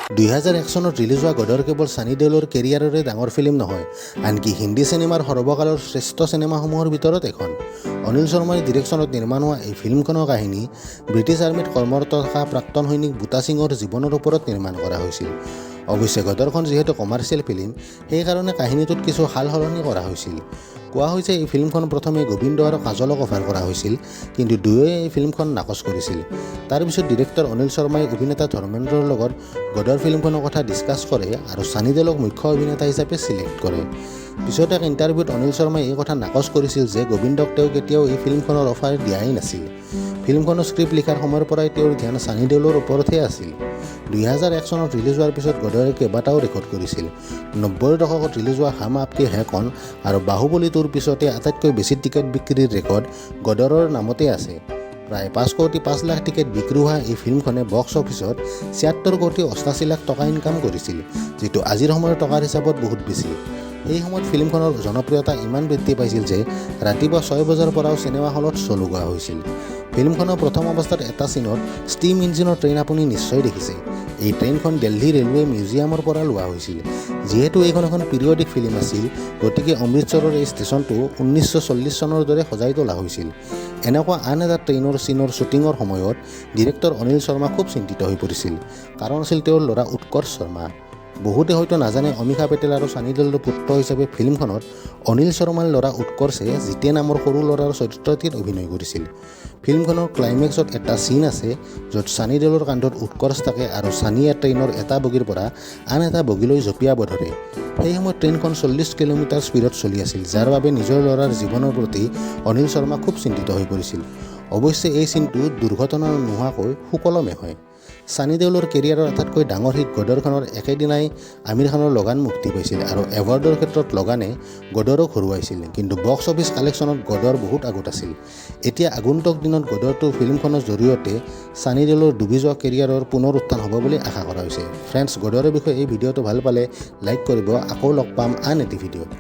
2001 চনত ৰিলিজ হোৱা গদৰ কেৱল ছানী দেওলৰ কেৰিয়াৰৰে ডাঙৰ ফিল্ম নহয়, আনকি হিন্দী চিনেমাৰ সৰ্বকালৰ শ্ৰেষ্ঠ চিনেমাসমূহৰ ভিতৰত এখন। অনিল শৰ্মাৰ ডিৰেকশ্যনত নিৰ্মাণ হোৱা এই ফিল্মখনৰ কাহিনী ব্ৰিটিছ আৰ্মিত কৰ্মৰত থকা প্ৰাক্তন সৈনিক বুটা সিঙৰ জীৱনৰ ওপৰত নিৰ্মাণ কৰা হৈছিল। অৱশ্যে গদৰখন যিহেতু কমাৰ্চিয়েল ফিল্ম, সেইকাৰণে কাহিনীটোত কিছু সাল সলনি কৰা হৈছিল। কোৱা হৈছে এই ফিল্মখন প্ৰথমে গোবিন্দ আৰু কাজলক অফাৰ কৰা হৈছিল, কিন্তু দুয়োৱে এই ফিল্মখন নাকচ কৰিছিল। তাৰ পিছত ডিৰেক্টৰ অনিল শৰ্মাই অভিনেতা ধৰ্মেন্দ্ৰৰ লগত গদৰ ফিল্মখনৰ কথা ডিছকাছ কৰে আৰু ছানী দেওলক মুখ্য অভিনেতা হিচাপে চিলেক্ট কৰে। পিছত এক ইণ্টাৰভিউত অনিল শৰ্মাই এই কথা নাকচ কৰিছিল যে গোবিন্দক তেওঁ কেতিয়াও এই ফিল্মখনৰ অফাৰ দিয়াই নাছিল। ফিল্মখনৰ স্ক্ৰিপ্ট লিখাৰ সময়ৰ পৰাই তেওঁৰ ধ্যান ছানী দেওলৰ ওপৰতহে আছিল। 2001 চনত ৰিলিজ হোৱাৰ পিছত গদৰে কেইবাটাও ৰেকৰ্ড কৰিছিল। 90ৰ দশকত ৰিলিজ হোৱা হাম আপকে হে কৌন আৰু বাহুবলী 2ৰ পিছতে আটাইতকৈ বেছি টিকেট বিক্ৰীৰ ৰেকৰ্ড গদৰৰ নামতে আছে। প্ৰায় 5 কোটি 5 লাখ টিকেট বিক্ৰী হোৱা এই ফিল্মখনে বক্স অফিচত 76 কোটি 88 লাখ টকা ইনকাম কৰিছিল, যিটো আজিৰ সময়ৰ টকাৰ হিচাপত বহুত বেছি। এই সময়ত ফিল্মখনৰ জনপ্ৰিয়তা ইমান বৃদ্ধি পাইছিল যে ৰাতিপুৱা 6 বজাৰ পৰাও চিনেমা হলত শ্ব' লগোৱা হৈছিল। ফিল্মখনৰ প্ৰথম অৱস্থাত এটা চিনত ষ্টিম ইঞ্জিনৰ ট্ৰেইন আপুনি নিশ্চয় দেখিছে। এই ট্ৰেইনখন দিল্লী ৰেলৱে মিউজিয়ামৰ পৰা লোৱা হৈছিল। যিহেতু এইখন এখন পিৰিয়ডিক ফিল্ম আছিল, গতিকে অমৃতসৰৰ এই ষ্টেচনটো 1940 চনৰ দৰে সজাই তোলা হৈছিল। এনেকুৱা আন এটা ট্ৰেইনৰ চিনৰ শ্বুটিঙৰ সময়ত ডিৰেক্টৰ অনিল শৰ্মা খুব চিন্তিত হৈ পৰিছিল, কাৰণ আছিল তেওঁৰ ল'ৰা উৎকৰ্ষ শৰ্মা। বহুতে হয়তো নাজানে অমিষা পেটেল আৰু ছানী দেওলৰ পুত্ৰ হিচাপে ফিল্মখনত অনিল শৰ্মাৰ ল'ৰা উৎকৰ্ষে জিতে নামৰ সৰু ল'ৰাৰ চৰিত্ৰটিত অভিনয় কৰিছিল। ফিল্মখনৰ ক্লাইমেক্সত এটা চিন আছে য'ত ছানী দেওলৰ কান্ধত উৎকৰ্ষ থাকে আৰু ছানীয়ে ট্ৰেইনৰ এটা বগীৰ পৰা আন এটা বগীলৈ জঁপিয়াব ধৰে। সেই সময়ত ট্ৰেইনখন 40 কিলোমিটাৰ স্পীডত চলি আছিল, যাৰ বাবে নিজৰ ল'ৰাৰ জীৱনৰ প্ৰতি অনিল শৰ্মা খুব চিন্তিত হৈ পৰিছিল। অৱশ্যে এই চিনটো দুৰ্ঘটনা নোহোৱাকৈ সুকলমে হয়। ছানী দেওলৰ কেৰিয়াৰৰ আটাইতকৈ ডাঙৰ হিট গদৰখনৰ একেদিনাই আমিৰ খানৰ লগান মুক্তি পাইছিল আৰু এৱাৰ্ডৰ ক্ষেত্ৰত লগানে গদৰক হৰুৱাইছিল, কিন্তু বক্স অফিচ কালেকশ্যনত গদৰ বহুত আগত আছিল। এতিয়া আগন্তুক দিনত গদৰ 2 ফিল্মখনৰ জৰিয়তে ছানী দেওলৰ ডুবি যোৱা কেৰিয়াৰৰ পুনৰ উত্থান হ'ব বুলি আশা কৰা হৈছে। ফ্ৰেণ্ডছ, গদৰৰ বিষয়ে এই ভিডিঅ'টো ভাল পালে লাইক কৰিব। আকৌ লগ পাম আন এটি ভিডিঅ'ত।